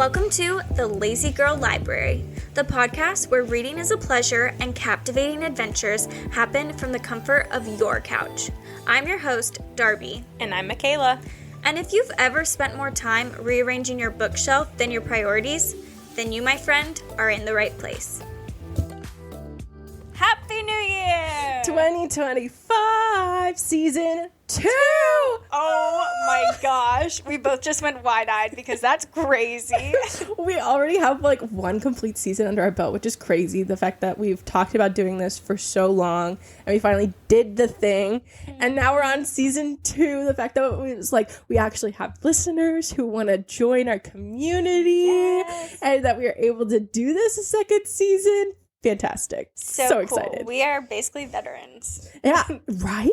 Welcome to The Lazy Girl Library, the podcast where reading is a pleasure and captivating adventures happen from the comfort of your couch. I'm your host, Darbi. And I'm Mikayla. And if you've ever spent more time rearranging your bookshelf than your priorities, then you, my friend, are in the right place. Happy New Year! 2025 season 2! Oh my gosh. We both just went wide-eyed because that's crazy. We already have like one complete season under our belt, which is crazy. The fact that we've talked about doing this for so long and we finally did the thing. And now we're on season 2. The fact that it was like we actually have listeners who want to join our community and that we are able to do this a second season. Fantastic. So cool. Excited. We are basically veterans. Yeah, right?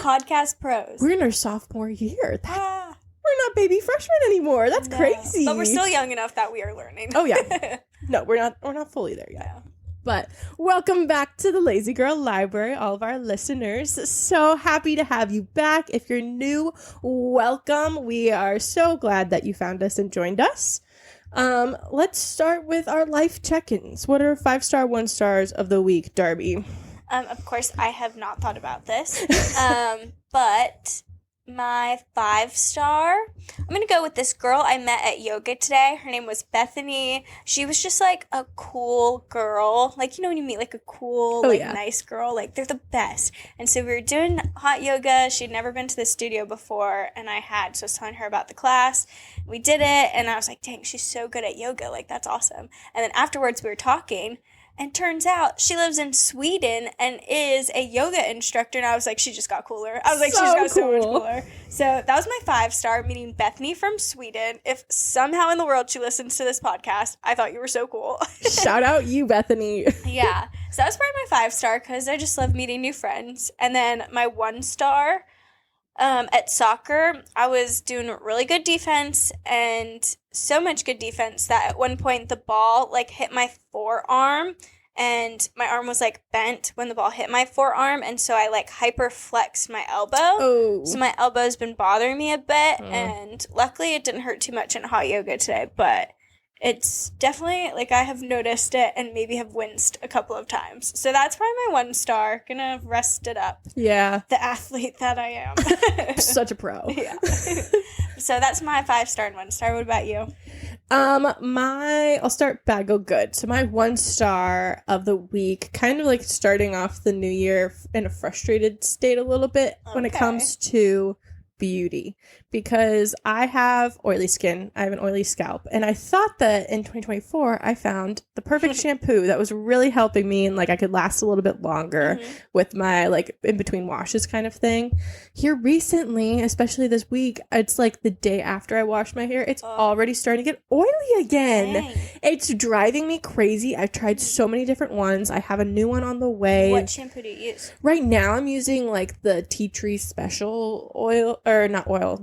Podcast pros. We're in our sophomore year. We're not baby freshmen anymore. That's crazy. But we're still young enough that we are learning. Oh yeah. No, we're not fully there yet. Yeah. But welcome back to the Lazy Girl Library, all of our listeners. So happy to have you back. If you're new, welcome. We are so glad that you found us and joined us. Let's start with our life check-ins. What are 5-star, 1-stars of the week, Darbi? Of course, I have not thought about this. But my 5-star, I'm going to go with this girl I met at yoga today. Her name was Bethany. She was just like a cool girl. Like, you know when you meet like a cool, nice girl? Like, they're the best. And so we were doing hot yoga. She'd never been to the studio before, and I had. So I was telling her about the class. We did it, and I was like, dang, she's so good at yoga. Like, that's awesome. And then afterwards we were talking, and turns out she lives in Sweden and is a yoga instructor. And I was like, she just got cooler. I was like, she just got so much cooler. So that was my 5-star, meeting Bethany from Sweden. If somehow in the world she listens to this podcast, I thought you were so cool. Shout out you, Bethany. Yeah. So that was probably my 5-star because I just love meeting new friends. And then my 1-star, at soccer, I was doing really good defense, and so much good defense that at one point the ball like hit my forearm, and my arm was like bent when the ball hit my forearm, and so I like hyper flexed my elbow. Oh. So my elbow's been bothering me a bit, and luckily it didn't hurt too much in hot yoga today, but it's definitely, like, I have noticed it and maybe have winced a couple of times. So that's probably my 1-star. Gonna rest it up. Yeah. The athlete that I am. Such a pro. Yeah. So that's my 5-star and 1-star. What about you? I'll start bad, go good. So my 1-star of the week, kind of like starting off the new year in a frustrated state a little bit when it comes to beauty, because I have oily skin. I have an oily scalp, and I thought that in 2024 I found the perfect shampoo that was really helping me, and like I could last a little bit longer with my like in between washes kind of thing. Here recently, especially this week, it's like the day after I wash my hair, it's already starting to get oily again. Dang. It's driving me crazy. I've tried so many different ones. I have a new one on the way. What shampoo do you use? Right now I'm using like the tea tree special oil, or not oil,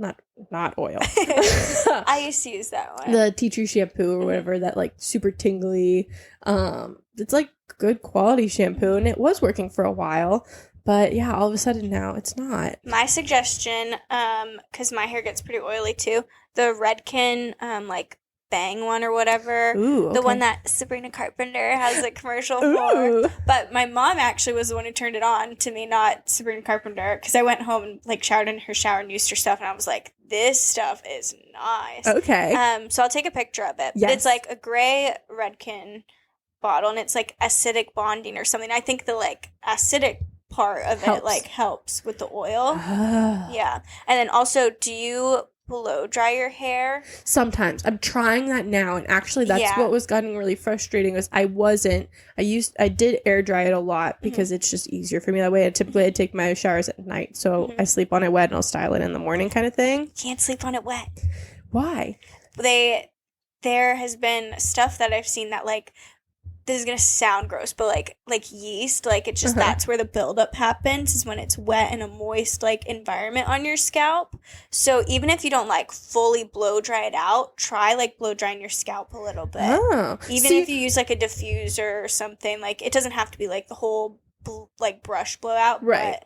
not oil. I used to use that one. The tea tree shampoo or whatever, that like super tingly. It's like good quality shampoo, and it was working for a while. But yeah, all of a sudden now it's not. My suggestion, because my hair gets pretty oily too, the Redken, like Bang one or whatever. Ooh, okay. The one that Sabrina Carpenter has a commercial for. But my mom actually was the one who turned it on to me, not Sabrina Carpenter, because I went home and like showered in her shower and used her stuff, and I was like, this stuff is nice. Okay. So I'll take a picture of it. Yes. It's like a gray Redken bottle, and it's like acidic bonding or something. I think the like acidic part of it like helps with the oil. Yeah. And then also, do you blow dry your hair? Sometimes. I'm trying that now, and actually that's what was getting really frustrating was I did air dry it a lot because it's just easier for me that way. I take my showers at night, so I sleep on it wet and I'll style it in the morning kind of thing. Can't sleep on it wet. Why? There has been stuff that I've seen that like, this is gonna sound gross, but like yeast, like it's just that's where the buildup happens, is when it's wet in a moist like environment on your scalp. So even if you don't like fully blow dry it out, try like blow drying your scalp a little bit. Even if you use like a diffuser or something, like it doesn't have to be like the whole like brush blowout, right?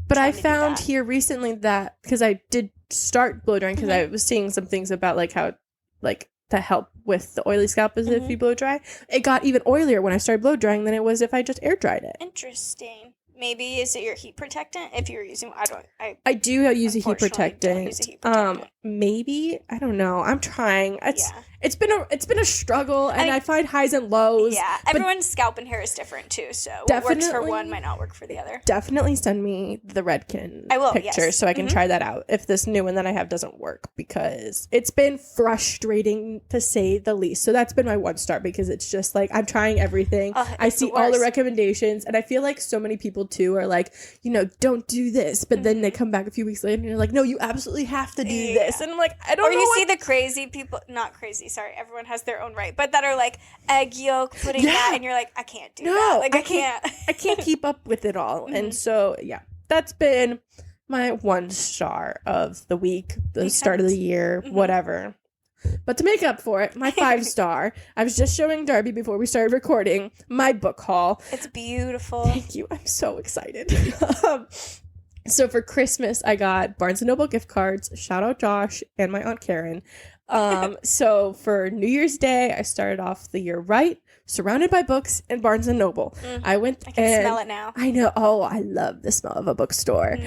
But I found here recently that because I did start blow drying because I was seeing some things about like how like that help with the oily scalp as if you blow dry. It got even oilier when I started blow drying than it was if I just air dried it. Interesting. Maybe is it your heat protectant? If you're using, I do use a heat protectant. Maybe, I don't know. I'm trying. It's been a struggle, and I find highs and lows. Yeah, everyone's scalp and hair is different too, so what works for one might not work for the other. Definitely send me the Redken picture so I can try that out if this new one that I have doesn't work, because it's been frustrating to say the least. So that's been my 1 star, because it's just like I'm trying everything. I see all the recommendations, and I feel like so many people too are like, don't do this, but then they come back a few weeks later and you're like, no, you absolutely have to do this, and I'm like, I don't know. Or you see the crazy people, not crazy, sorry, everyone has their own right, but that are like egg yolk pudding that, and you're like, I can't do that. Like I can't. I can't keep up with it all. And so that's been my 1 star of the week, the start of the year, whatever. But to make up for it, my 5 star, I was just showing Darby before we started recording my book haul. It's beautiful. Thank you. I'm so excited. So for Christmas, I got Barnes & Noble gift cards. Shout out Josh and my Aunt Karen. So for New Year's Day, I started off the year right, surrounded by books and Barnes & Noble. I can smell it now. I know. Oh, I love the smell of a bookstore.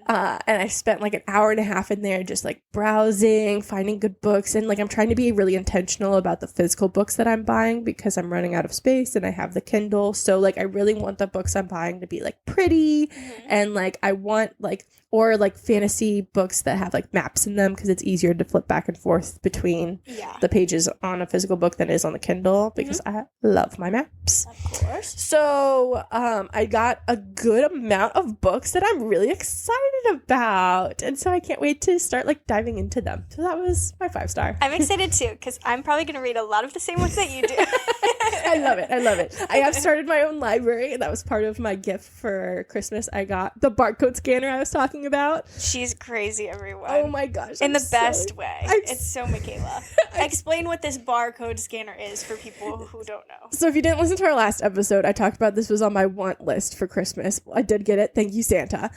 And I spent like an hour and a half in there just like browsing, finding good books. And like I'm trying to be really intentional about the physical books that I'm buying, because I'm running out of space and I have the Kindle. So like I really want the books I'm buying to be like pretty. And like I want like, or like fantasy books that have like maps in them, because it's easier to flip back and forth between the pages on a physical book than it is on the Kindle, because I love my maps. Of course. So I got a good amount of books that I'm really excited about, and so I can't wait to start like diving into them. So that was my 5 star. I'm excited too, because I'm probably going to read a lot of the same ones that you do. I love it. I have started my own library, and that was part of my gift for Christmas. I got the barcode scanner I was talking about. She's crazy, everyone. Oh my gosh. In the best way. It's so Mikayla. Explain what this barcode scanner is for people who don't know. So if you didn't listen to our last episode, I talked about this was on my want list for Christmas. I did get it. Thank you, Santa.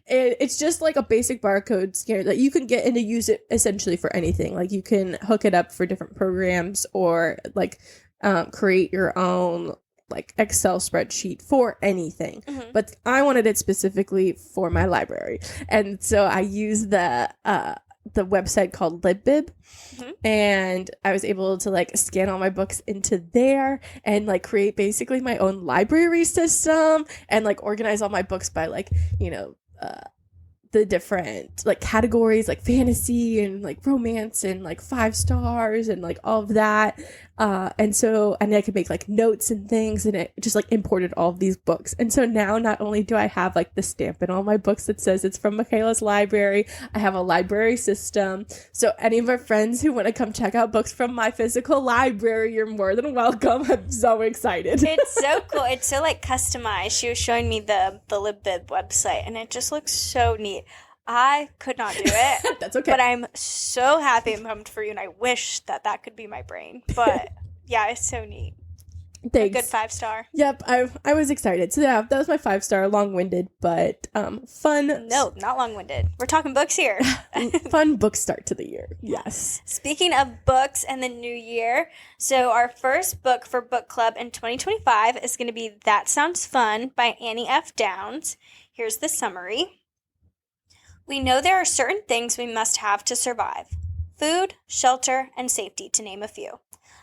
It's just like a basic barcode scanner that you can get and to use it essentially for anything. Like you can hook it up for different programs, or like create your own like Excel spreadsheet for anything. But I wanted it specifically for my library. And so I used the website called LibBib, and I was able to like scan all my books into there and like create basically my own library system, and like organize all my books by like, the different like categories, like fantasy and like romance and like 5 stars and like all of that. And I could make like notes and things, and it just like imported all of these books. And so now not only do I have like the stamp in all my books that says it's from Mikayla's library, I have a library system. So any of our friends who want to come check out books from my physical library, you're more than welcome. I'm so excited. It's so cool. It's so like customized. She was showing me the LibBib website, and it just looks so neat. I could not do it. That's okay. But I'm so happy and pumped for you, and I wish that that could be my brain. But yeah, it's so neat. Thanks. A good 5 star. Yep, I was excited. So yeah, that was my 5 star, long-winded, but fun. No, not long-winded. We're talking books here. Fun book start to the year. Yes. Speaking of books and the new year, so our first book for book club in 2025 is going to be That Sounds Fun by Annie F. Downs. Here's the summary. We know there are certain things we must have to survive. Food, shelter, and safety, to name a few.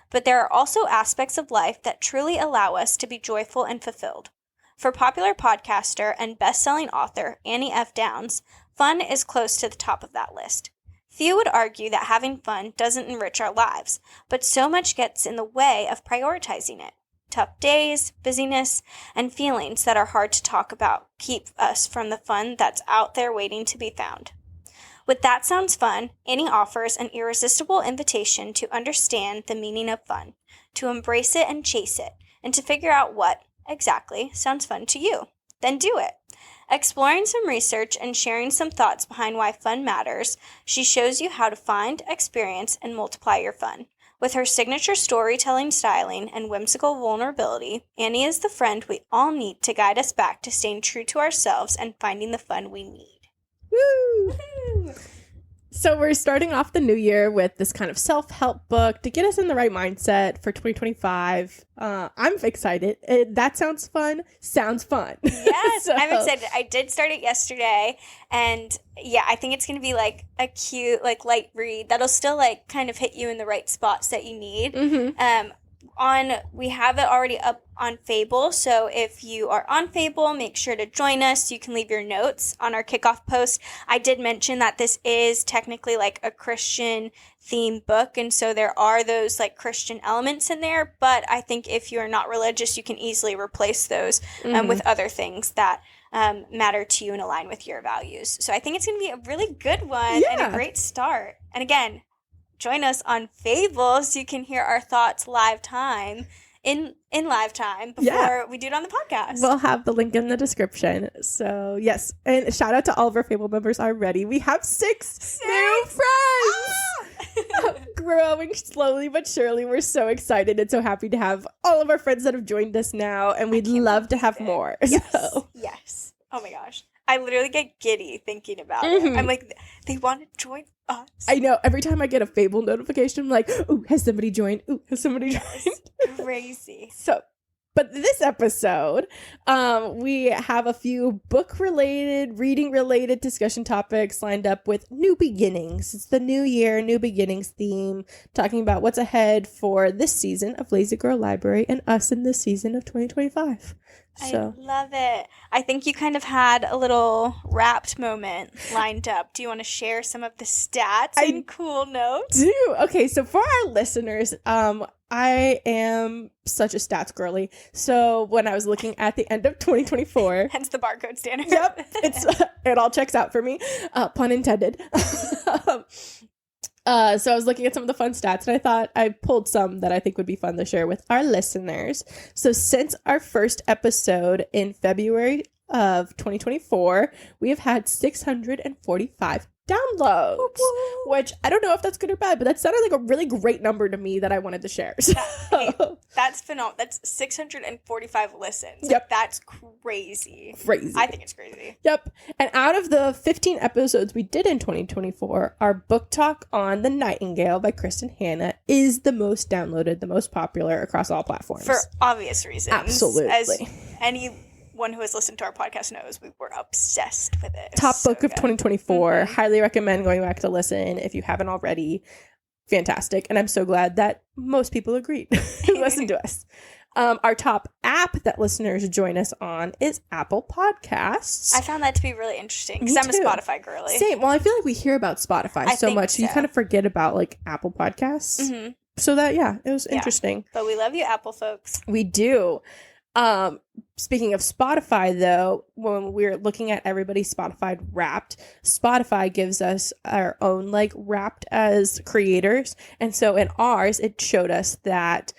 But there are also aspects of life that truly allow us to be joyful and fulfilled. For popular podcaster and best-selling author Annie F. Downs, fun is close to the top of that list. Few would argue that having fun doesn't enrich our lives, but so much gets in the way of prioritizing it. Tough days, busyness, and feelings that are hard to talk about keep us from the fun that's out there waiting to be found. With That Sounds Fun, Annie offers an irresistible invitation to understand the meaning of fun, to embrace it and chase it, and to figure out what, exactly, sounds fun to you. Then do it. Exploring some research and sharing some thoughts behind why fun matters, she shows you how to find, experience, and multiply your fun. With her signature storytelling styling and whimsical vulnerability, Annie is the friend we all need to guide us back to staying true to ourselves and finding the fun we need. Woo! So we're starting off the new year with this kind of self-help book to get us in the right mindset for 2025. I'm excited. That sounds fun. Sounds fun. Yes, I'm excited. I did start it yesterday, and yeah, I think it's going to be like a cute, like light read that'll still like kind of hit you in the right spots that you need. Mm-hmm. We have it already up on Fable, so if you are on Fable, make sure to join us. You can leave your notes on our kickoff post. I did mention that this is technically like a Christian themed book, and so there are those like Christian elements in there, but I think if you are not religious, you can easily replace those with other things that matter to you and align with your values. So I think it's going to be a really good one and a great start. And again, join us on Fable so you can hear our thoughts live time in live time before we do it on the podcast. We'll have the link in the description. So yes, and shout out to all of our Fable members already. We have six new friends. Growing slowly but surely. We're so excited and so happy to have all of our friends that have joined us now, and we'd love to have more. Yes. Yes. Oh my gosh. I literally get giddy thinking about it. I'm like, they want to join us. I know. Every time I get a Fable notification, I'm like, ooh, has somebody joined? Ooh, has somebody joined? Crazy. So, but this episode, we have a few book-related, reading-related discussion topics lined up with new beginnings. It's the new year, new beginnings theme, talking about what's ahead for this season of Lazy Girl Library and us in this season of 2025. So. I love it. I think you kind of had a little wrapped moment lined up. Do you want to share some of the stats and cool notes? Do. Okay, so for our listeners, I am such a stats girly. So when I was looking at the end of 2024, hence the barcode standard. Yep, it all checks out for me. Pun intended. So I was looking at some of the fun stats, and I thought I pulled some that I think would be fun to share with our listeners. So since our first episode in February of 2024, we have had 645 downloads, which I don't know if that's good or bad, but that sounded like a really great number to me that I wanted to share. So. Hey, that's phenomenal. That's 645 listens. Yep. That's crazy. Crazy. I think it's crazy. Yep. And out of the 15 episodes we did in 2024, our book talk on The Nightingale by Kristen Hanna is the most downloaded, the most popular across all platforms. For obvious reasons. Absolutely. As anyone who has listened to our podcast knows, we were obsessed with it. Top book of 2024. Highly recommend going back to listen if you haven't already. Fantastic. And I'm so glad that most people agreed to listen to us. Our top app that listeners join us on is Apple Podcasts. I found that to be really interesting because I'm a Spotify girly. Same. Well, I feel like we hear about Spotify so much. You kind of forget about like Apple Podcasts. So that, it was interesting. But we love you, Apple folks. We do. Speaking of Spotify, though, when we're looking at everybody's Spotify Wrapped, Spotify gives us our own like Wrapped as creators. And so in ours, it showed us that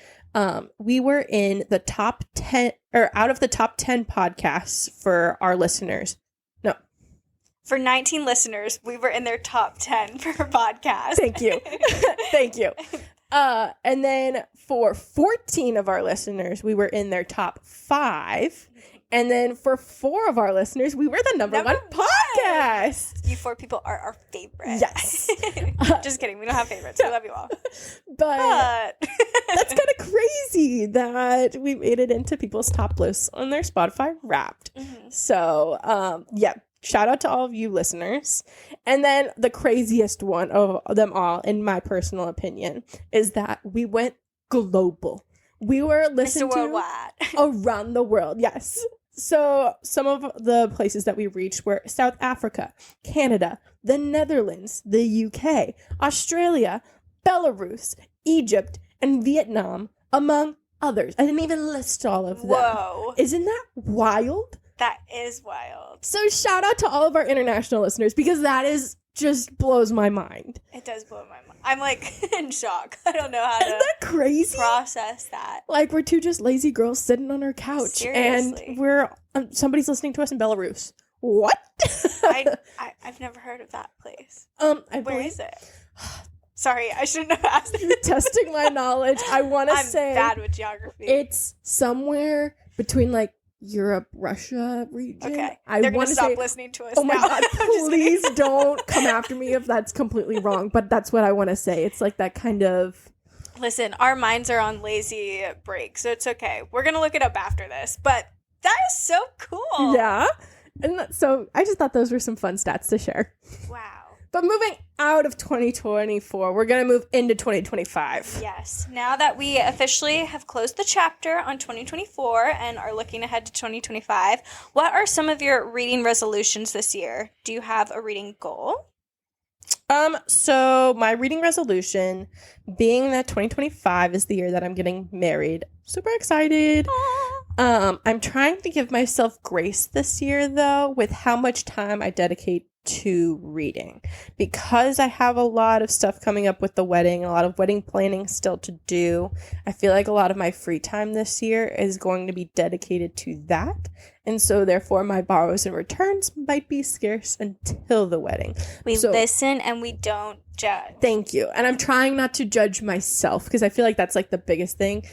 we were in the top 10 or out of the top 10 podcasts for our listeners. No. For 19 listeners, we were in their top 10 for podcasts. Thank you. Thank you. And then for 14 of our listeners, we were in their top 5. And then for 4 of our listeners, we were the number one podcast. You 4 people are our favorites. Yes. Just kidding. We don't have favorites. We love you all. But that's kind of crazy that we made it into people's top lists on their Spotify Wrapped. So, shout out to all of you listeners. And then the craziest one of them all, in my personal opinion, is that we went global. We were listened to around the world. Yes. So some of the places that we reached were South Africa, Canada, the Netherlands, the UK, Australia, Belarus, Egypt, and Vietnam, among others. I didn't even list all of them. Whoa. Isn't that wild? That is wild. So shout out to all of our international listeners because that is just blows my mind. It does blow my mind. I'm like in shock. I don't know how Isn't that crazy? Process that. Like we're 2 just lazy girls sitting on our couch. Seriously. And we're somebody's listening to us in Belarus. What? I've never heard of that place. Where is it? Sorry, I shouldn't have asked. You're testing my knowledge. I want to say I'm bad with geography. It's somewhere between like Europe, Russia region. Okay. I They're going want to to stop say, listening to us oh my now. God, please don't come after me if that's completely wrong. But that's what I want to say. It's like that kind of... Listen, our minds are on lazy break, so it's okay. We're going to look it up after this, but that is so cool. Yeah. And so I just thought those were some fun stats to share. Wow. But moving out of 2024, we're going to move into 2025. Yes. Now that we officially have closed the chapter on 2024 and are looking ahead to 2025, what are some of your reading resolutions this year? Do you have a reading goal? So my reading resolution, being that 2025 is the year that I'm getting married, super excited. I'm trying to give myself grace this year, though, with how much time I dedicate to reading, because I have a lot of stuff coming up with the wedding, a lot of wedding planning still to do. I feel like a lot of my free time this year is going to be dedicated to that, and so therefore my borrows and returns might be scarce until the wedding. We listen and we don't judge. Thank you. And I'm trying not to judge myself, because I feel like that's like the biggest thing.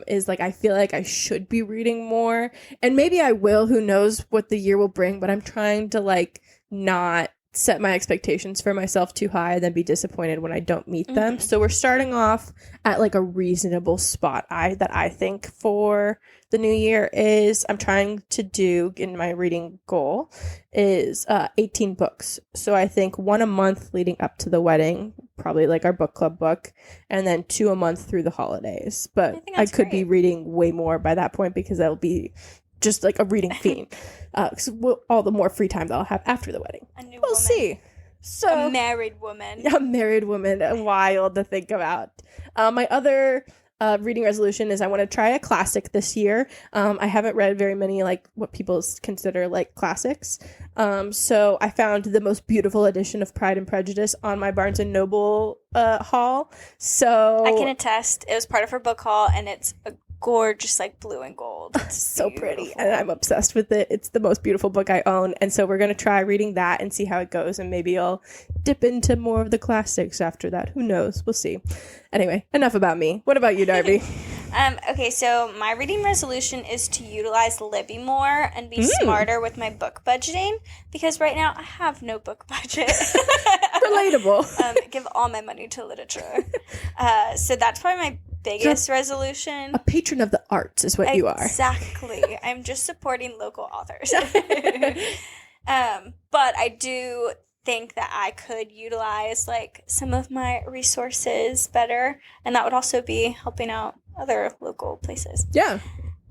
Is like I feel like I should be reading more, and maybe I will, who knows what the year will bring, but I'm trying to like not set my expectations for myself too high and then be disappointed when I don't meet them. So we're starting off at like a reasonable spot that I think for the new year is I'm trying to do in my reading goal is 18 books. So I think 1 a month leading up to the wedding, probably like our book club book, and then 2 a month through the holidays. But I could be reading way more by that point, because that'll be just like a reading fiend. All the more free time that I'll have after the wedding. We'll see. So a married woman. A married woman. Wild to think about. My other reading resolution is I want to try a classic this year. I haven't read very many like what people consider like classics. So I found the most beautiful edition of Pride and Prejudice on my Barnes and Noble haul. So I can attest. It was part of her book haul, and it's a gorgeous like blue and gold. It's so pretty, and I'm obsessed with it. It's the most beautiful book I own, and so we're going to try reading that and see how it goes, and maybe I'll dip into more of the classics after that. Who knows? We'll see. Anyway, enough about me. What about you, Darby? Okay, so my reading resolution is to utilize Libby more and be smarter with my book budgeting, because right now I have no book budget. Relatable. Give all my money to literature. So that's probably my biggest resolution. A patron of the arts is what you are. Exactly. I'm just supporting local authors. But I do think that I could utilize like some of my resources better, and that would also be helping out other local places. Yeah.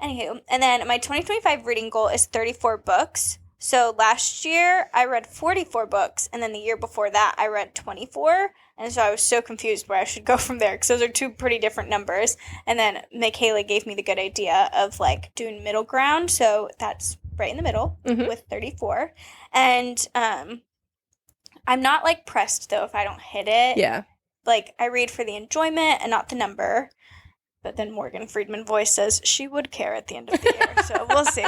Anywho, and then my 2025 reading goal is 34 books. So last year I read 44 books, and then the year before that I read 24. And so I was so confused where I should go from there, because those are two pretty different numbers. And then Mikayla gave me the good idea of like doing middle ground. So that's right in the middle with 34. And I'm not like pressed though if I don't hit it. Yeah. Like I read for the enjoyment and not the number. But then Morgan Friedman voice says she would care at the end of the year. So we'll see.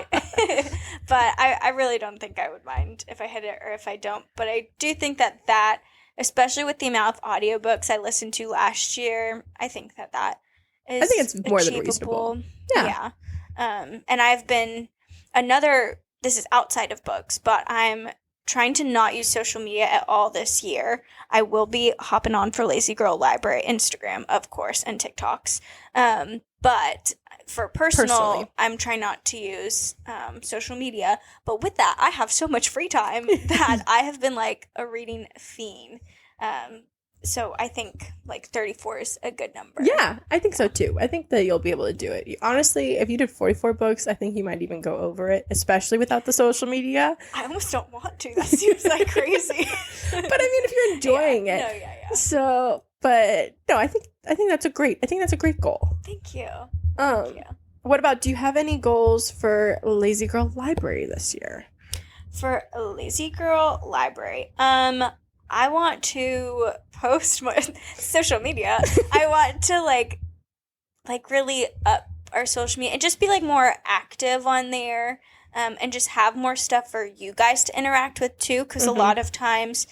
But I really don't think I would mind if I hit it or if I don't. But I do think that especially with the amount of audiobooks I listened to last year, I think that is I think it's more achievable. than reasonable. Yeah. And I've been this is outside of books, but I'm trying to not use social media at all this year. I will be hopping on for Lazy Girl Library, Instagram, of course, and TikToks. But for personally, I'm trying not to use social media. But with that, I have so much free time that I have been like a reading fiend. So I think like 34 is a good number. Yeah, I think so too. I think that you'll be able to do it. Honestly, if you did 44 books, I think you might even go over it, especially without the social media. I almost don't want to. That seems like crazy. But I mean, if you're enjoying it. No, yeah. So, but no, I think that's a great goal. Thank you. Thank you. What about, do you have any goals for Lazy Girl Library this year? For a Lazy Girl Library, I want to post more social media. I want to like really up our social media and just be like more active on there, and just have more stuff for you guys to interact with too. Because a lot of times,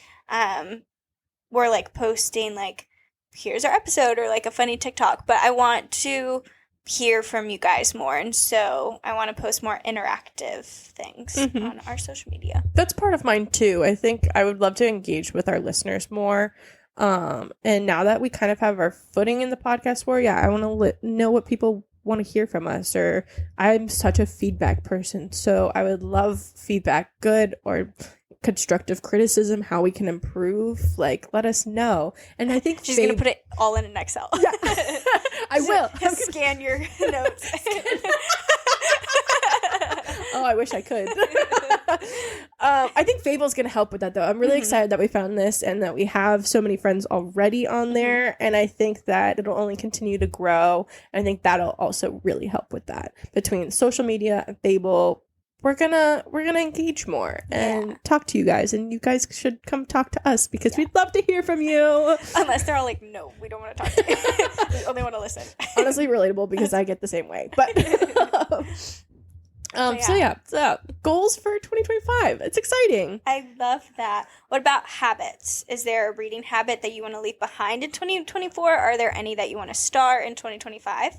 we're like posting like, here's our episode or like a funny TikTok. But I want to hear from you guys more, and so I want to post more interactive things on our social media. That's part of mine too. I think I would love to engage with our listeners more. And now that we kind of have our footing in the podcast war, I want to know what people want to hear from us. Or I'm such a feedback person, so I would love feedback, good or constructive criticism, how we can improve. Like, let us know. And I think she's gonna put it all in an Excel. Yeah. I will. Scan your notes. Oh, I wish I could. I think Fable's going to help with that, though. I'm really excited that we found this and that we have so many friends already on there. And I think that it'll only continue to grow. And I think that'll also really help with that. Between social media and Fable, we're gonna engage more and talk to you guys. And you guys should come talk to us because we'd love to hear from you. Unless they're all like, no, we don't want to talk to you. We only want to listen. Honestly, relatable because I get the same way. But... So goals for 2025. It's exciting. I love that. What about habits? Is there a reading habit that you want to leave behind in 2024? Are there any that you want to start in 2025?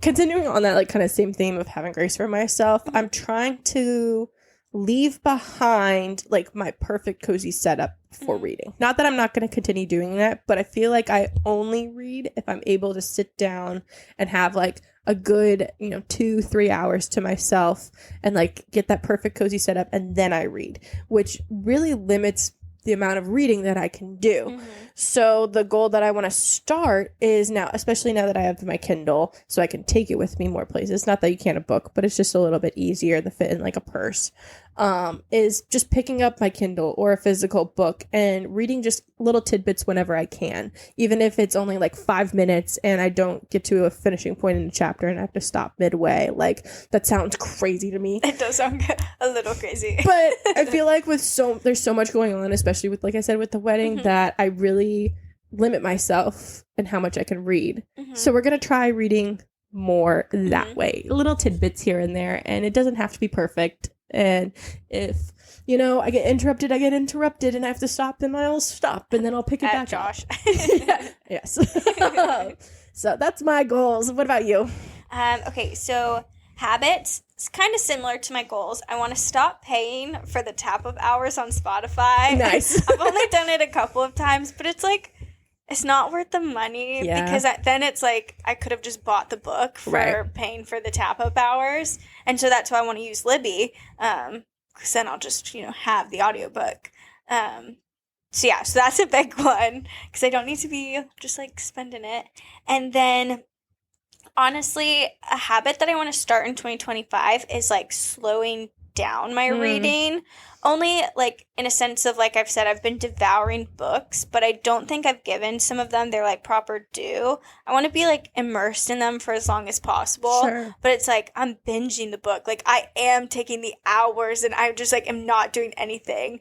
Continuing on that like kind of same theme of having grace for myself, I'm trying to leave behind like my perfect cozy setup for reading. Not that I'm not going to continue doing that, but I feel like I only read if I'm able to sit down and have like a good, 2-3 hours to myself and like get that perfect cozy setup, and then I read, which really limits the amount of reading that I can do. So the goal that I want to start is now, especially now that I have my Kindle, so I can take it with me more places. Not that you can't a book, but it's just a little bit easier to fit in like a purse. Is just picking up my Kindle or a physical book and reading just little tidbits whenever I can, even if it's only like 5 minutes and I don't get to a finishing point in a chapter and I have to stop midway. Like, that sounds crazy to me. It does sound a little crazy. But I feel like there's so much going on, especially with, like I said, with the wedding, that I really limit myself in how much I can read. So we're going to try reading more that way. Little tidbits here and there, and it doesn't have to be perfect. And if, I get interrupted, and I have to stop, then I'll stop, and then I'll pick it back Josh. Yes. So that's my goals. What about you? Okay, so habits, it's kind of similar to my goals. I want to stop paying for the tap-up hours on Spotify. Nice. I've only done it a couple of times, but it's like, it's not worth the money because then it's like I could have just bought the book for paying for the tap-up hours. And so that's why I want to use Libby, because then I'll just, have the audiobook. So that's a big one because I don't need to be just like spending it. And then honestly, a habit that I want to start in 2025 is like slowing down my reading. Only like in a sense of like I've said, I've been devouring books, but I don't think I've given some of them their like proper due. I want to be like immersed in them for as long as possible. Sure. But it's like I'm binging the book. Like I am taking the hours and I just like am not doing anything.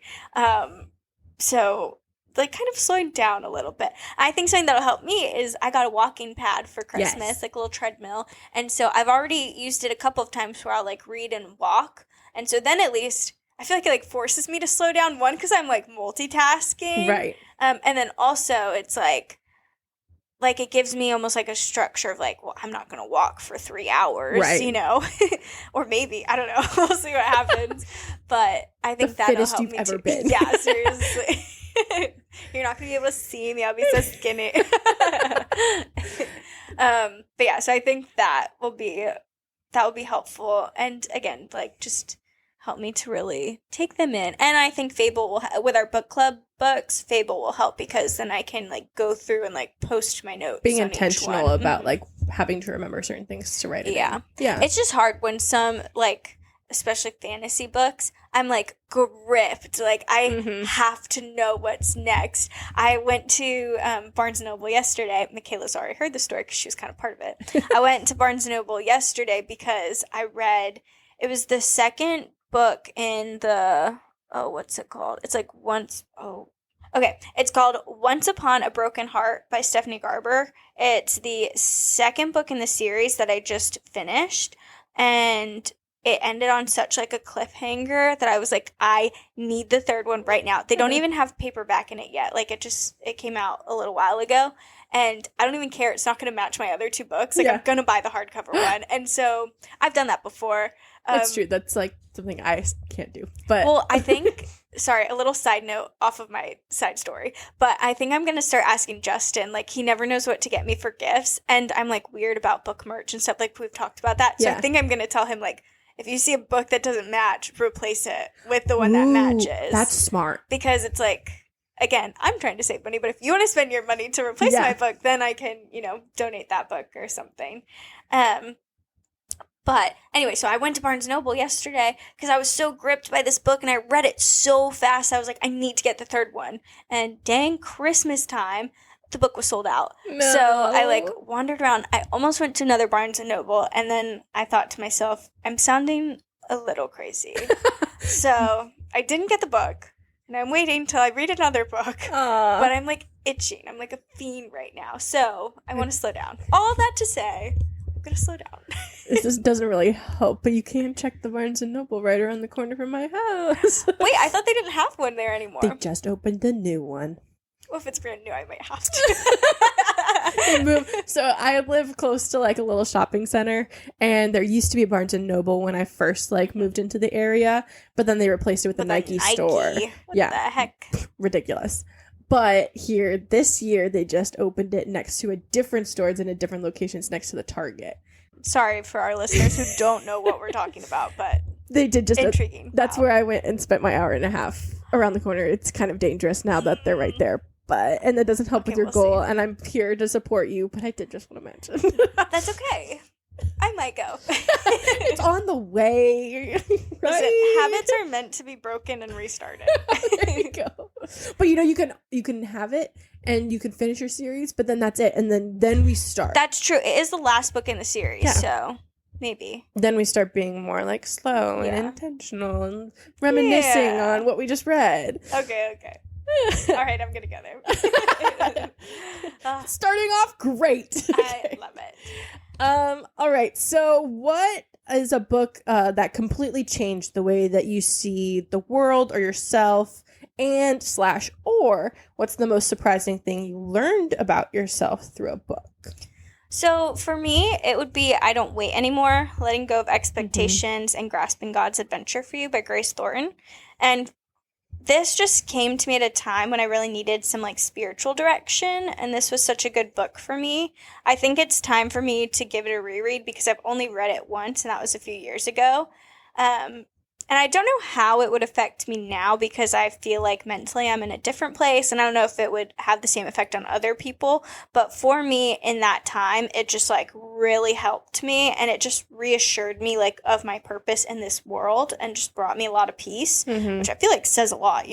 So like kind of slowing down a little bit. I think something that'll help me is I got a walking pad for Christmas, like a little treadmill. And so I've already used it a couple of times where I'll like read and walk. And so then at least I feel like it like forces me to slow down, one, because I'm like multitasking. Right. And then also it's like it gives me almost like a structure of like, well, I'm not going to walk for 3 hours, or maybe, I don't know. We'll see what happens. But I think that'll help me you've ever too. been. Yeah, seriously. You're not going to be able to see me. I'll be so skinny. But yeah, so I think that will be helpful. And again, like just help me to really take them in. And I think Fable will, with our book club books, Fable will help because then I can like go through and like post my notes. Being intentional about like having to remember certain things to write it in. Yeah. It's just hard when some like, especially fantasy books, I'm like gripped. Like I have to know what's next. I went to Barnes & Noble yesterday. Mikayla's already heard the story because she was kind of part of it. I went to Barnes & Noble yesterday because I read, it was the second book in the, what's it called? It's like it's called Once Upon a Broken Heart by Stephanie Garber. It's the second book in the series that I just finished. And it ended on such like a cliffhanger that I was like, I need the third one right now. They don't even have paperback in it yet. Like it came out a little while ago, and I don't even care. It's not going to match my other two books. Like I'm going to buy the hardcover one. And so I've done that before. That's true. That's like something I can't do. But well, I think sorry, a little side note off of my side story, but I think I'm going to start asking Justin. Like, he never knows what to get me for gifts, and I'm like weird about book merch and stuff. Like, we've talked about that. So I think I'm going to tell him, like, if you see a book that doesn't match, replace it with the one that matches. That's smart. Because it's like, again, I'm trying to save money, but if you want to spend your money to replace my book, then I can, donate that book or something. But anyway, so I went to Barnes & Noble yesterday because I was so gripped by this book and I read it so fast. I was like, I need to get the third one. And dang Christmas time, the book was sold out. No. So I like wandered around. I almost went to another Barnes & Noble, and then I thought to myself, I'm sounding a little crazy. So I didn't get the book, and I'm waiting till I read another book. But I'm like itching. I'm like a fiend right now. So I want to slow down. All that to say, I'm going to slow down. This doesn't really help, but you can check the Barnes & Noble right around the corner from my house. Wait, I thought they didn't have one there anymore. They just opened a new one. Well, if it's brand new, I might have to. So I live close to like a little shopping center, and there used to be a Barnes & Noble when I first like moved into the area, but then they replaced it with a Nike store. What the heck? Ridiculous. But here, this year, they just opened it next to a different store. It's in a different locations next to the Target. Sorry for our listeners who don't know what we're talking about, but they did just intriguing. That's where I went and spent my hour and a half around the corner. It's kind of dangerous now that they're right there, and that doesn't help with your goal. See. And I'm here to support you, but I did just want to mention. That's okay. I might go. It's on the way. Right? Listen, habits are meant to be broken and restarted. There you go. But you can have it and you can finish your series, but then that's it, and then we start. That's true. It is the last book in the series, so maybe. Then we start being more like slow and intentional and reminiscing on what we just read. Okay. All right, I'm gonna go there. Starting off great. I love it. All right. So what is a book that completely changed the way that you see the world or yourself, and / or what's the most surprising thing you learned about yourself through a book? So for me, it would be I Don't Wait Anymore, Letting Go of Expectations and Grasping God's Adventure for You by Grace Thornton. And this just came to me at a time when I really needed some like spiritual direction, and this was such a good book for me. I think it's time for me to give it a reread because I've only read it once, and that was a few years ago. And I don't know how it would affect me now because I feel like mentally I'm in a different place, and I don't know if it would have the same effect on other people. But for me in that time, it just like really helped me, and it just reassured me like of my purpose in this world and just brought me a lot of peace, which I feel like says a lot.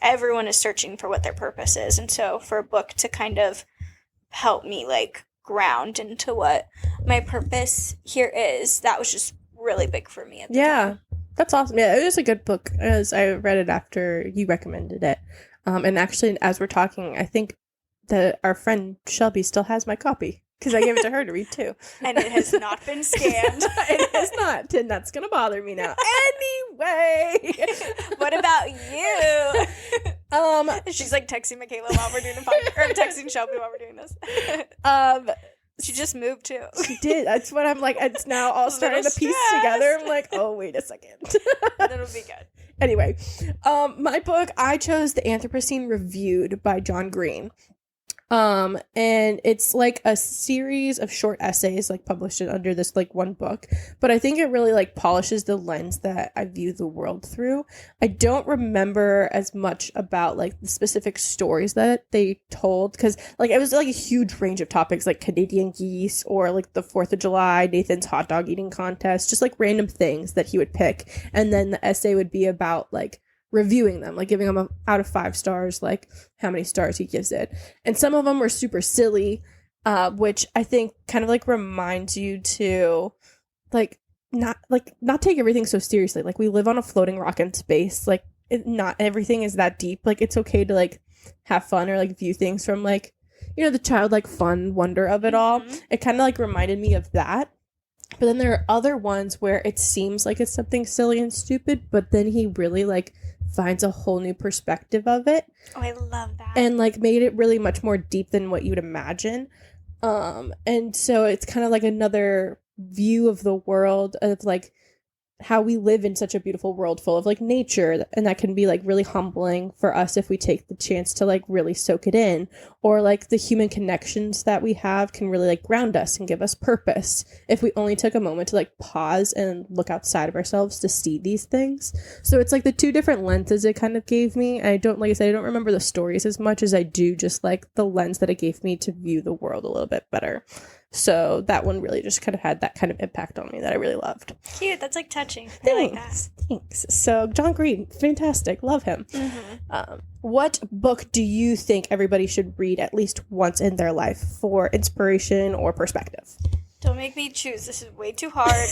Everyone is searching for what their purpose is. And so for a book to kind of help me like ground into what my purpose here is, that was just really big for me at the time. That's awesome. Yeah, it was a good book, as I read it after you recommended it. And actually, as we're talking, I think that our friend Shelby still has my copy because I gave it to her to read too. And it has not been scanned. It has not, and that's going to bother me now. Anyway. What about you? She's like texting Mikayla while we're doing a podcast, or texting Shelby while we're doing this. She just moved too. She did. That's what I'm like. It's now all starting to piece together. I'm like, oh, wait a second. That'll be good. Anyway, my book, I chose The Anthropocene Reviewed by John Green. And it's like a series of short essays like published under this like one book, but I think it really like polishes the lens that I view the world through. I don't remember as much about like the specific stories that they told because like it was like a huge range of topics like Canadian geese or like the 4th of July, Nathan's hot dog eating contest, just like random things that he would pick, and then the essay would be about like reviewing them, like giving them out of 5 stars, like how many stars he gives it. And some of them were super silly, which I think kind of like reminds you to not take everything so seriously. Like we live on a floating rock in space. Like not everything is that deep. Like it's okay to like have fun or like view things from like, the childlike fun wonder of it all. It kind of like reminded me of that. But then there are other ones where it seems like it's something silly and stupid, but then he really like finds a whole new perspective of it. Oh, I love that. And like made it really much more deep than what you'd imagine. And so it's kind of like another view of the world of like how we live in such a beautiful world full of like nature, and that can be like really humbling for us if we take the chance to like really soak it in, or like the human connections that we have can really like ground us and give us purpose if we only took a moment to like pause and look outside of ourselves to see these things. So it's like the two different lenses it kind of gave me. I don't, like I said, I don't remember the stories as much as I do just like the lens that it gave me to view the world a little bit better. So that one really just kind of had that kind of impact on me that I really loved. Cute. That's like touching. Thanks. I like that. Thanks. So John Green, fantastic. Love him. What book do you think everybody should read at least once in their life for inspiration or perspective? Don't make me choose. This is way too hard.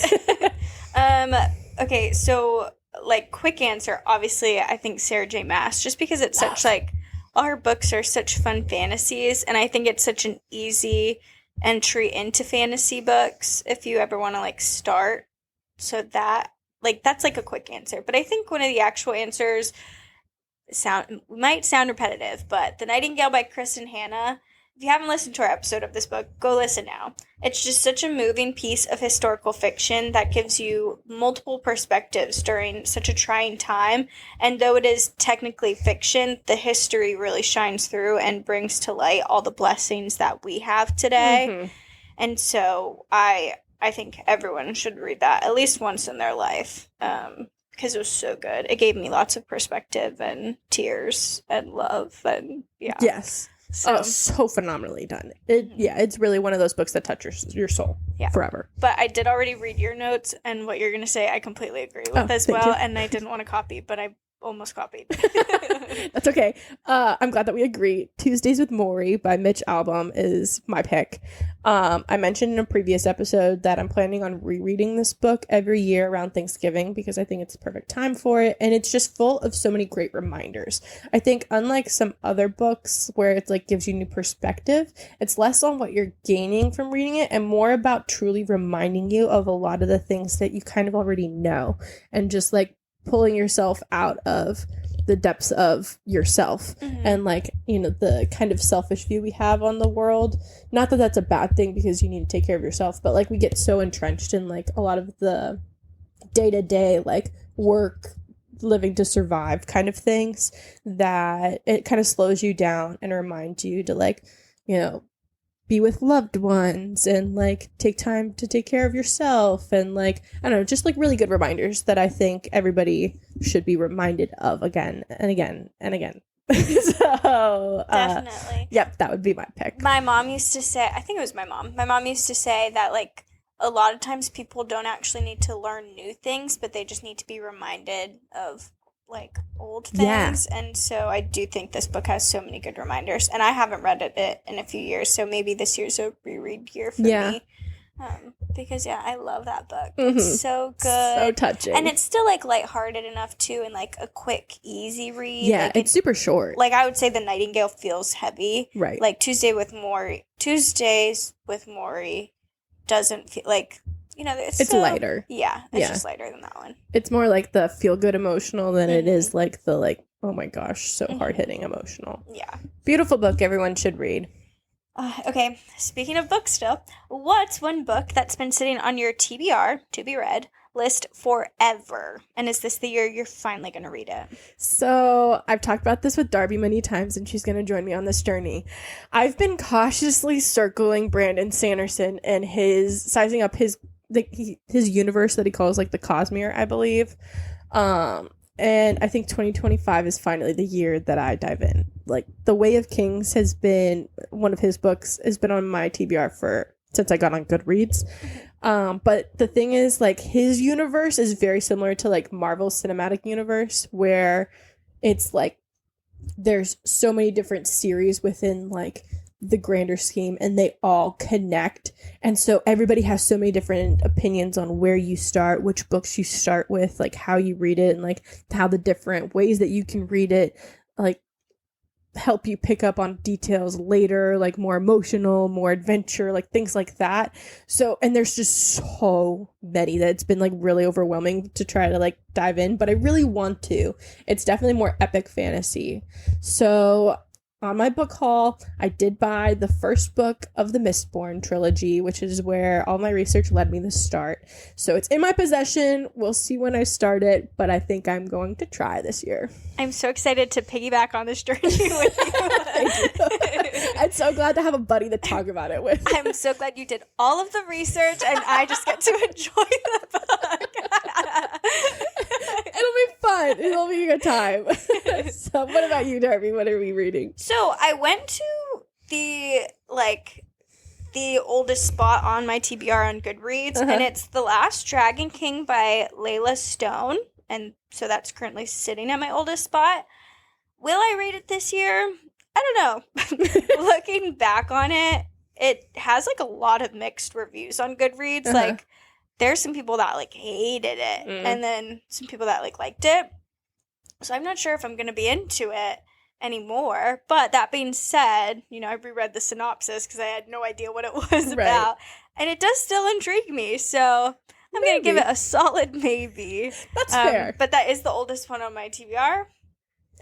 Okay, so like quick answer, obviously I think Sarah J. Maas, just because it's such like, all her books are such fun fantasies, and I think it's such an easy entry into fantasy books if you ever want to like start. So that like that's like a quick answer. But I think one of the actual answers might sound repetitive, but The Nightingale by Kristen Hanna. If you haven't listened to our episode of this book, go listen now. It's just such a moving piece of historical fiction that gives you multiple perspectives during such a trying time. And though it is technically fiction, the history really shines through and brings to light all the blessings that we have today. Mm-hmm. And so I think everyone should read that at least once in their life, because it was so good. It gave me lots of perspective and tears and love and yeah. Yes. So phenomenally done. It's really one of those books that touches your soul forever. But I did already read your notes, and what you're going to say I completely agree with as well, and I didn't want to copy, but I almost copied. That's okay. I'm glad that we agree. Tuesdays with Maury by Mitch Albom is my pick. I mentioned in a previous episode that I'm planning on rereading this book every year around Thanksgiving because I think it's the perfect time for it, and it's just full of so many great reminders. I think unlike some other books where it's like gives you new perspective, it's less on what you're gaining from reading it and more about truly reminding you of a lot of the things that you kind of already know, and just like pulling yourself out of the depths of yourself and like, you know, the kind of selfish view we have on the world. Not that that's a bad thing because you need to take care of yourself, but like we get so entrenched in like a lot of the day-to-day like work, living to survive kind of things that it kind of slows you down and reminds you to like, you know, be with loved ones and like take time to take care of yourself, and like I don't know, just like really good reminders that I think everybody should be reminded of again and again and again. So definitely, yep, that would be my pick. My mom used to say, I think it was my mom used to say that like a lot of times people don't actually need to learn new things, but they just need to be reminded of like old things. And so I do think this book has so many good reminders, and I haven't read it in a few years, so maybe this year's a reread year for me, because I love that book. It's so good, so touching, and it's still like lighthearted enough too, and like a quick easy read. Like, it's super short. Like I would say The Nightingale feels heavy, right? Like Tuesdays with Maury doesn't feel like, you know, it's so, lighter. It's just lighter than that one. It's more like the feel-good emotional than it is like the like, oh my gosh, so hard-hitting emotional. Yeah. Beautiful book everyone should read. Okay, speaking of books still, what's one book that's been sitting on your TBR, to be read, list forever? And is this the year you're finally going to read it? So I've talked about this with Darbi many times, and she's going to join me on this journey. I've been cautiously circling Brandon Sanderson and sizing up his universe that he calls like the Cosmere, I believe. And I think 2025 is finally the year that I dive in. Like The Way of Kings has been one of his books, has been on my TBR since I got on Goodreads. But the thing is, like, his universe is very similar to like Marvel's cinematic universe, where it's like there's so many different series within like the grander scheme, and they all connect, and so everybody has so many different opinions on where you start, which books you start with, like how you read it, and like how the different ways that you can read it, like help you pick up on details later, like more emotional, more adventure, like things like that. So, and there's just so many that it's been like really overwhelming to try to like dive in, but I really want to. It's definitely more epic fantasy. So on my book haul, I did buy the first book of the Mistborn trilogy, which is where all my research led me to start. So it's in my possession. We'll see when I start it, but I think I'm going to try this year. I'm so excited to piggyback on this journey with you. I'm so glad to have a buddy to talk about it with. I'm so glad you did all of the research and I just get to enjoy the book. It'll be fun. It'll be a good time. So what about you, Darby? What are we reading? So I went to the oldest spot on my TBR on Goodreads, and it's The Last Dragon King by Layla Stone, and so that's currently sitting at my oldest spot. Will I read it this year? I don't know. Looking back on it, it has like a lot of mixed reviews on Goodreads. Like there's some people that like hated it, and then some people that like liked it. So I'm not sure if I'm going to be into it anymore. But that being said, you know, I reread the synopsis because I had no idea what it was about. And it does still intrigue me. So I'm going to give it a solid maybe. That's fair. But that is the oldest one on my TBR.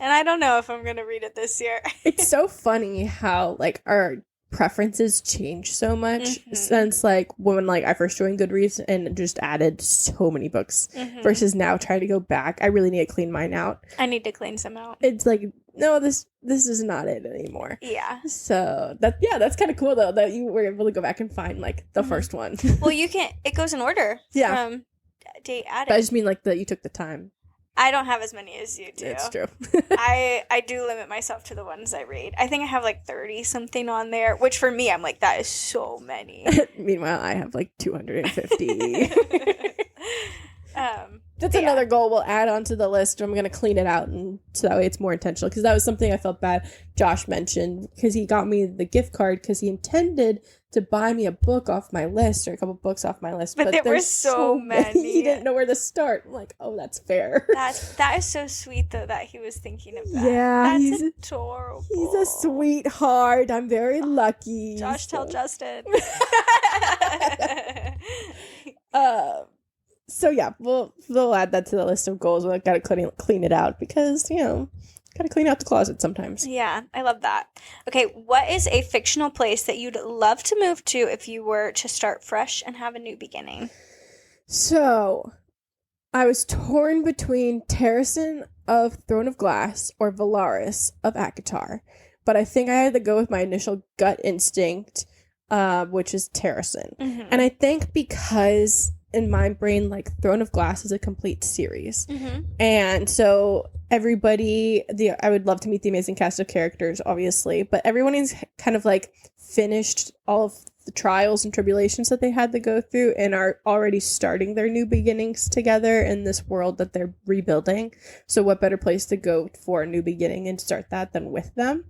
And I don't know if I'm going to read it this year. It's so funny how like our preferences change so much since like when like I first joined Goodreads and just added so many books versus now trying to go back. I really need to clean mine out. I need to clean some out. It's like, no, this is not it anymore. Yeah. So that's kind of cool though that you were able to go back and find like the first one. Well, you can. It goes in order. Yeah. From date added. But I just mean like that you took the time. I don't have as many as you do. It's true. I do limit myself to the ones I read. I think I have like 30 something on there, which for me, I'm like, that is so many. Meanwhile, I have like 250. That's yeah. another goal we'll add onto the list. I'm going to clean it out, and so that way it's more intentional. Because that was something I felt bad Josh mentioned, because he got me the gift card because he intended to buy me a book off my list, or a couple books off my list. But there were so many. He didn't know where to start. I'm like, oh, that's fair. That is so sweet, though, that he was thinking of that. Yeah. That's adorable. He's a sweetheart. I'm very lucky. Josh, tell Justin. So yeah, we'll add that to the list of goals. We've got to clean it out because, you know, got to clean out the closet sometimes. Yeah, I love that. Okay, what is a fictional place that you'd love to move to if you were to start fresh and have a new beginning? So, I was torn between Terrasen of Throne of Glass or Valaris of Akatar, but I think I had to go with my initial gut instinct, which is Terrasen. And I think because in my brain, like, Throne of Glass is a complete series. And so I would love to meet the amazing cast of characters, obviously, but everyone is kind of like finished all of the trials and tribulations that they had to go through and are already starting their new beginnings together in this world that they're rebuilding. So what better place to go for a new beginning and start that than with them?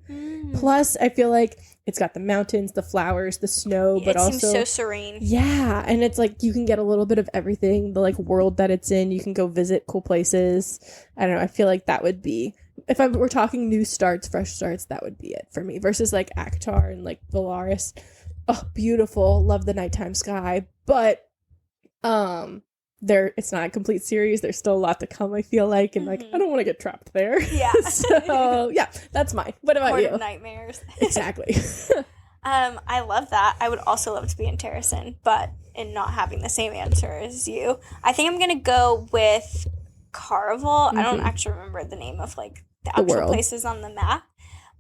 Plus, I feel like it's got the mountains, the flowers, the snow, but also... It seems so serene. Yeah, and it's like you can get a little bit of everything, the like world that it's in. You can go visit cool places. I don't know, I feel like that would be... If we're talking new starts, fresh starts, that would be it for me. Versus like Akatar and like Valaris. Oh, beautiful. Love the nighttime sky. But it's not a complete series. There's still a lot to come, I feel like. And like, I don't want to get trapped there. Yeah. So yeah, that's mine. What about you? Nightmares. Exactly. I love that. I would also love to be in Terrasen, but in not having the same answer as you. I think I'm going to go with Caraval. I don't actually remember the name of like the actual places on the map,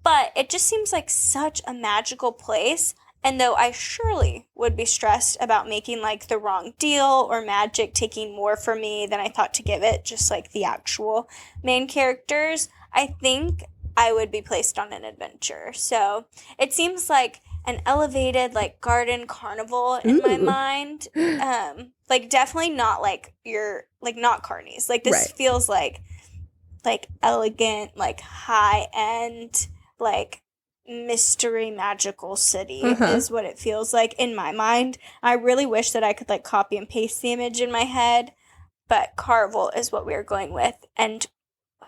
but it just seems like such a magical place. And though I surely would be stressed about making like the wrong deal or magic taking more for me than I thought to give it, just like the actual main characters, I think I would be placed on an adventure. So it seems like an elevated like garden carnival in my mind. Like definitely not like not carnies. Like this feels like elegant, like high end, like mystery magical city is what it feels like in my mind. I really wish that I could like copy and paste the image in my head, but Caraval is what we are going with. And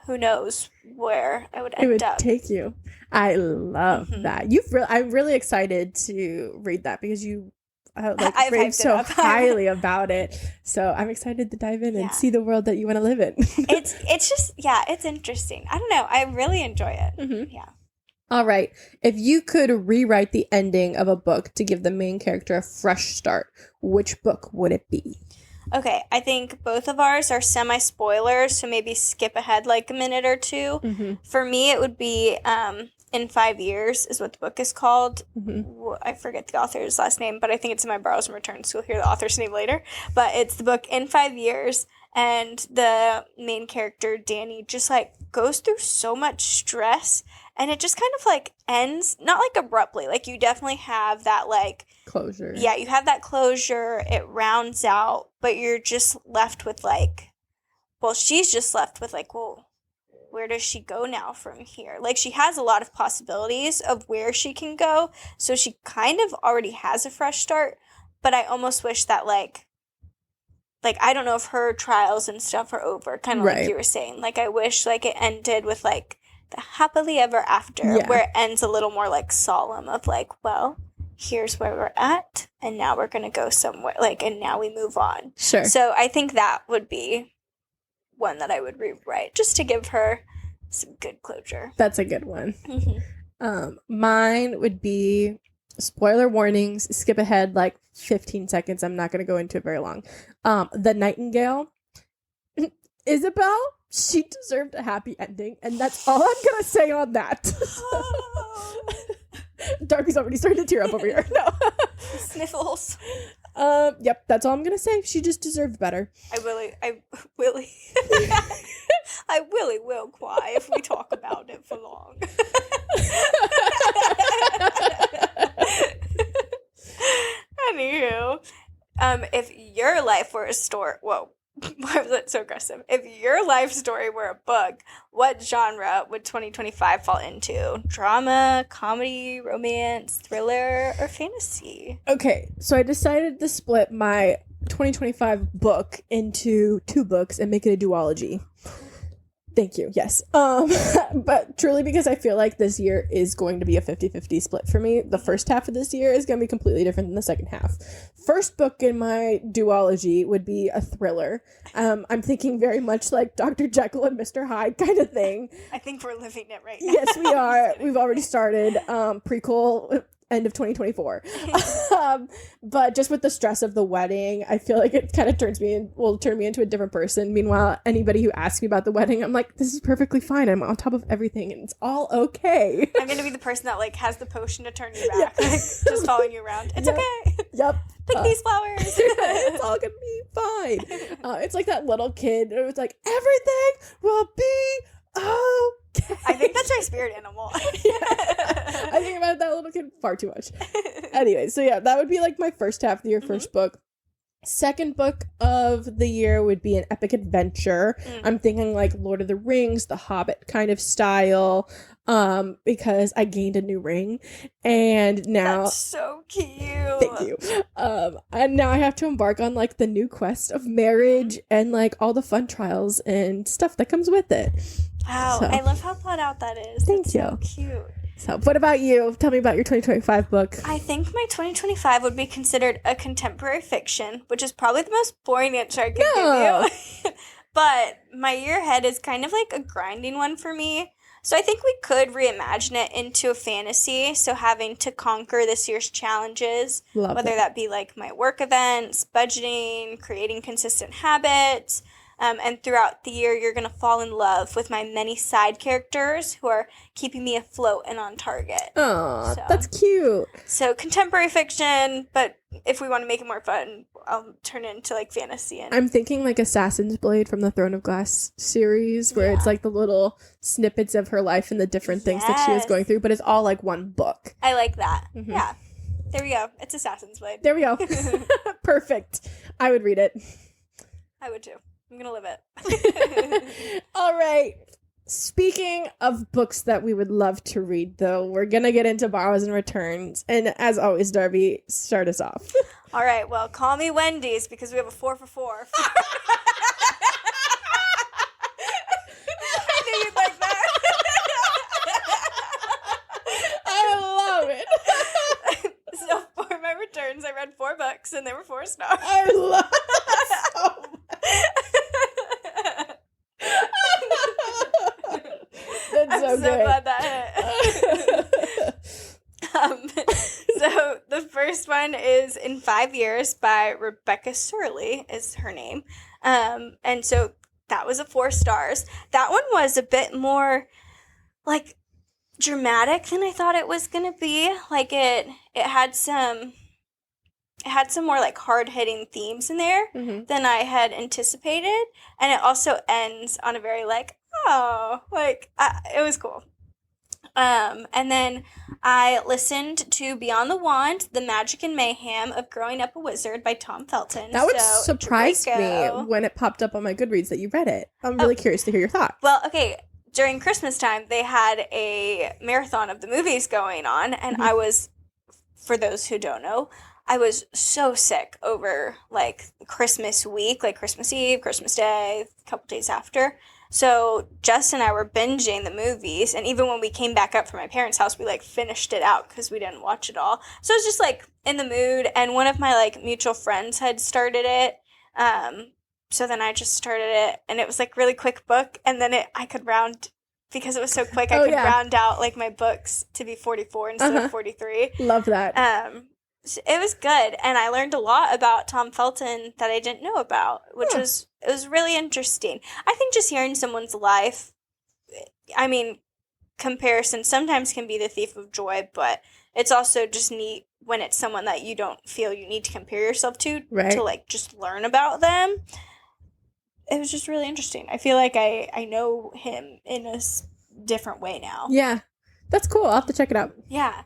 who knows where I would it end would up. take you. I love that. I'm really excited to read that because you I've rave hyped so it up. highly about it. So I'm excited to dive in and see the world that you want to live in. It's just, it's interesting. I don't know. I really enjoy it. Yeah. All right. If you could rewrite the ending of a book to give the main character a fresh start, which book would it be? Okay, I think both of ours are semi-spoilers, so maybe skip ahead like a minute or two. For me, it would be In 5 Years is what the book is called. I forget the author's last name, but I think it's in my Borrows and Returns, so we'll hear the author's name later. But it's the book In 5 Years, and the main character, Danny, just, like, goes through so much stress, and it just kind of, like, ends, not, like, abruptly. Like, you definitely have that, like... closure. Yeah, you have that closure. It rounds out, but you're just left with, like... Well, she's just left with, like, well, where does she go now from here? Like, she has a lot of possibilities of where she can go, so she kind of already has a fresh start, but I almost wish that, like, I don't know if her trials and stuff are over, kind of like you were saying. Like, I wish, like, it ended with, like, the happily ever after, where it ends a little more, like, solemn of, like, well, here's where we're at, and now we're going to go somewhere, like, and now we move on. Sure. So I think that would be one that I would rewrite, just to give her some good closure. That's a good one. Mine would be, spoiler warnings, skip ahead like 15 seconds. I'm not going to go into it very long. The Nightingale. Isabel, she deserved a happy ending, and that's all I'm going to say on that. Darby's already starting to tear up over here. No. Sniffles. Yep, that's all I'm gonna say. She just deserved better. I really will cry if we talk about it for long. Anywho, if your life were a story, whoa, why was that so aggressive? If your life story were a book, what genre would 2025 fall into? Drama, comedy, romance, thriller, or fantasy? Okay, so I decided to split my 2025 book into 2 books and make it a duology. Thank you. Yes. But truly because I feel like this year is going to be a 50-50 split for me. The first half of this year is going to be completely different than the second half. First book in my duology would be a thriller. I'm thinking very much like Dr. Jekyll and Mr. Hyde kind of thing. I think we're living it right now. Yes, we are. We've already started prequel end of 2024. But just with the stress of the wedding, I feel like it kind of turn me into a different person. Meanwhile, anybody who asks me about the wedding, I'm like, this is perfectly fine. I'm on top of everything and it's all okay. I'm going to be the person that, like, has the potion to turn you back, like, just following you around. It's okay. Yep. Pick these flowers. It's all going to be fine. It's like that little kid. It was like, everything will be okay. I think that's our spirit animal. I think about that little kid far too much. Anyway, so yeah, that would be like my first half of the year, first book. Second book of the year would be an epic adventure. I'm thinking like Lord of the Rings, The Hobbit kind of style, because I gained a new ring, and now that's so cute. Thank you. And now I have to embark on like the new quest of marriage and like all the fun trials and stuff that comes with it. Wow, I love how thought out that is. Thank you. So cute. So, what about you? Tell me about your 2025 book. I think my 2025 would be considered a contemporary fiction, which is probably the most boring answer I could give you. But my year ahead is kind of like a grinding one for me. So I think we could reimagine it into a fantasy. So having to conquer this year's challenges, whether that be like my work events, budgeting, creating consistent habits. And throughout the year, you're going to fall in love with my many side characters who are keeping me afloat and on target. Oh, that's cute. So contemporary fiction, but if we want to make it more fun, I'll turn it into like fantasy. And I'm thinking like Assassin's Blade from the Throne of Glass series, where it's like the little snippets of her life and the different things that she is going through, but it's all like one book. I like that. Yeah. There we go. It's Assassin's Blade. There we go. Perfect. I would read it. I would too. I'm going to live it. All right. Speaking of books that we would love to read, though, we're going to get into Borrows and Returns. And as always, Darby, start us off. All right. Well, call me Wendy's because we have a 4 for 4. I knew you they were 4 stars. I love that so much. That's I'm so good. glad that hit. So the first one is In 5 Years by Rebecca Surley is her name. And so that was a 4 stars. That one was a bit more like dramatic than I thought it was gonna be. Like it had some more like hard-hitting themes in there than I had anticipated, and it also ends on a very like, oh, like it was cool. And then I listened to Beyond the Wand, The Magic and Mayhem of Growing Up a Wizard by Tom Felton. That would surprise me when it popped up on my Goodreads that you read it. I'm really curious to hear your thoughts. Well, okay, during Christmas time, they had a marathon of the movies going on, and I was, for those who don't know, I was so sick over, like, Christmas week, like Christmas Eve, Christmas Day, a couple days after. So Jess and I were binging the movies, and even when we came back up from my parents' house, we, like, finished it out because we didn't watch it all. So I was just, like, in the mood, and one of my, like, mutual friends had started it, so then I just started it, and it was, like, really quick book, and then I could round, because it was so quick, I could round out, like, my books to be 44 instead of 43. Love that. So it was good, and I learned a lot about Tom Felton that I didn't know about, which was really interesting. I think just hearing someone's life, I mean, comparison sometimes can be the thief of joy, but it's also just neat when it's someone that you don't feel you need to compare yourself to like, just learn about them. It was just really interesting. I feel like I know him in a different way now. Yeah. That's cool. I'll have to check it out. Yeah.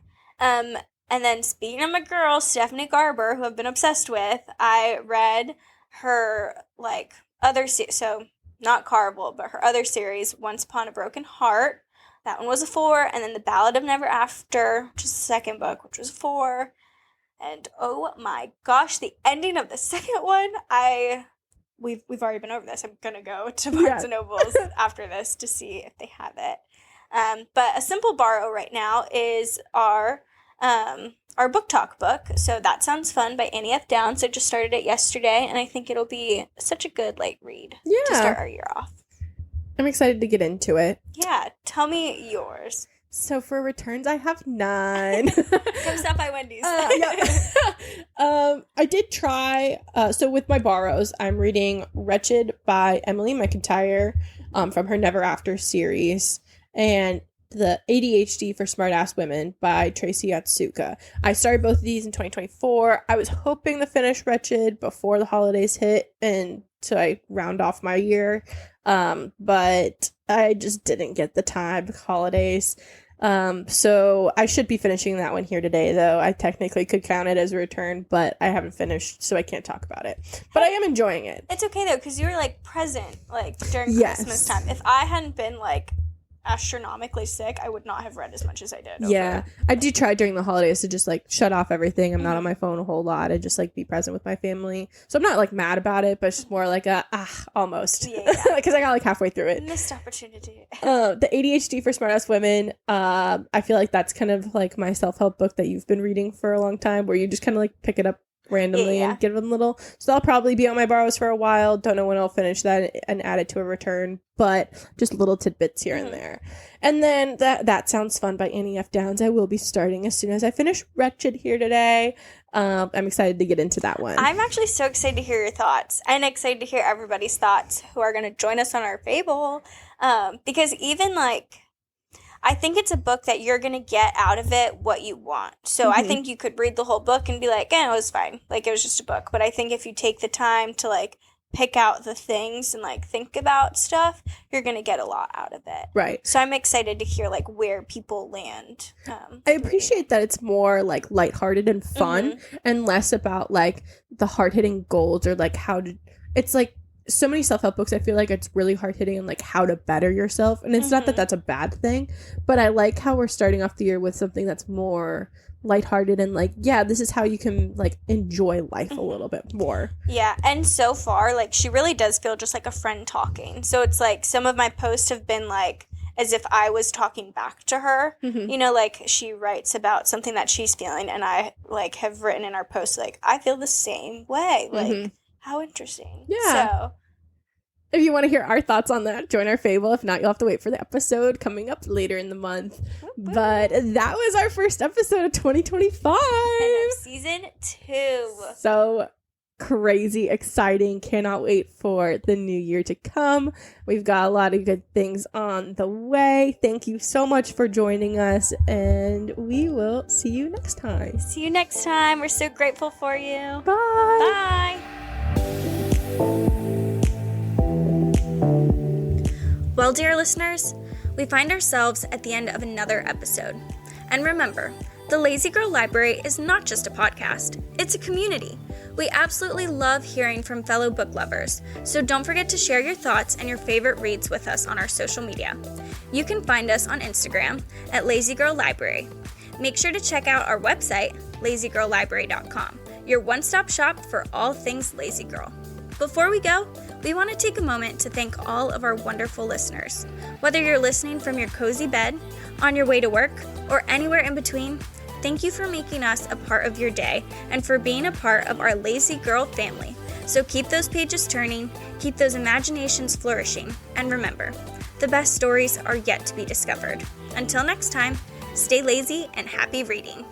And then speaking of my girl, Stephanie Garber, who I've been obsessed with, I read her, like, other so not Carvel, but her other series, Once Upon a Broken Heart. That one was a 4. And then The Ballad of Never After, which is the second book, which was a 4. And oh my gosh, the ending of the second one, we've already been over this. I'm going to go to Barnes & Noble's after this to see if they have it. But a simple borrow right now is our book talk book. So That Sounds Fun by Annie F. Downs. I just started it yesterday, and I think it'll be such a good light read to start our year off. I'm excited to get into it. Yeah. Tell me yours. So for returns, I have none. Come stop by Wendy's. I did try. So with my borrows, I'm reading Wretched by Emily McIntyre from her Never After series, and The ADHD for Smartass Women by Tracy Otsuka. I started both of these in 2024. I was hoping to finish Wretched before the holidays hit and to like round off my year. But I just didn't get the time with holidays. So I should be finishing that one here today, though. I technically could count it as a return, but I haven't finished, so I can't talk about it. But I am enjoying it. It's okay, though, because you were, like, present, like, during Christmas time. If I hadn't been, like, astronomically sick, I would not have read as much as I did. Yeah, I do try during the holidays to just like shut off everything. I'm not on my phone a whole lot. I just like be present with my family. So I'm not like mad about it, but it's more like almost. Because I got like halfway through it. Missed opportunity. The ADHD for Smartass Women. I feel like that's kind of like my self-help book that you've been reading for a long time, where you just kind of like pick it up randomly and give them little. So I'll probably be on my borrows for a while. Don't know when I'll finish that and add it to a return, but just little tidbits here and there. And then that Sounds Fun by Annie F. Downs. I will be starting as soon as I finish Wretched here today. I'm excited to get into that one. I'm actually so excited to hear your thoughts, and excited to hear everybody's thoughts who are going to join us on our Fable, because even like, I think it's a book that you're going to get out of it what you want. So I think you could read the whole book and be like, it was fine. Like, it was just a book. But I think if you take the time to, like, pick out the things and, like, think about stuff, you're going to get a lot out of it. Right. So I'm excited to hear, like, where people land. I appreciate that it's more, like, lighthearted and fun and less about, like, the hard-hitting goals or, like, how to... It's, like, so many self-help books, I feel like it's really hard-hitting on like how to better yourself, and it's not that that's a bad thing, but I like how we're starting off the year with something that's more lighthearted and like, yeah, this is how you can like enjoy life a little bit more. Yeah, and so far, like, she really does feel just like a friend talking. So it's like some of my posts have been like as if I was talking back to her. Mhm. You know, like she writes about something that she's feeling, and I like have written in our post like, I feel the same way. Like, Mhm. how interesting. Yeah. So If you want to hear our thoughts on that, join our fable. If not, you'll have to wait for the episode coming up later in the month. But that was our first episode of 2025. and of season 2. So crazy exciting. Cannot wait for the new year to come. We've got a lot of good things on the way. Thank you so much for joining us, and we will see you next time. See you next time. We're so grateful for you. Bye. Bye. Well, dear listeners, we find ourselves at the end of another episode. And remember, the Lazy Girl Library is not just a podcast, it's a community. We absolutely love hearing from fellow book lovers, so don't forget to share your thoughts and your favorite reads with us on our social media. You can find us on Instagram at Lazy Girl Library. Make sure to check out our website, lazygirllibrary.com, your one-stop shop for all things Lazy Girl. Before we go, we want to take a moment to thank all of our wonderful listeners. Whether you're listening from your cozy bed, on your way to work, or anywhere in between, thank you for making us a part of your day and for being a part of our Lazy Girl family. So keep those pages turning, keep those imaginations flourishing, and remember, the best stories are yet to be discovered. Until next time, stay lazy and happy reading.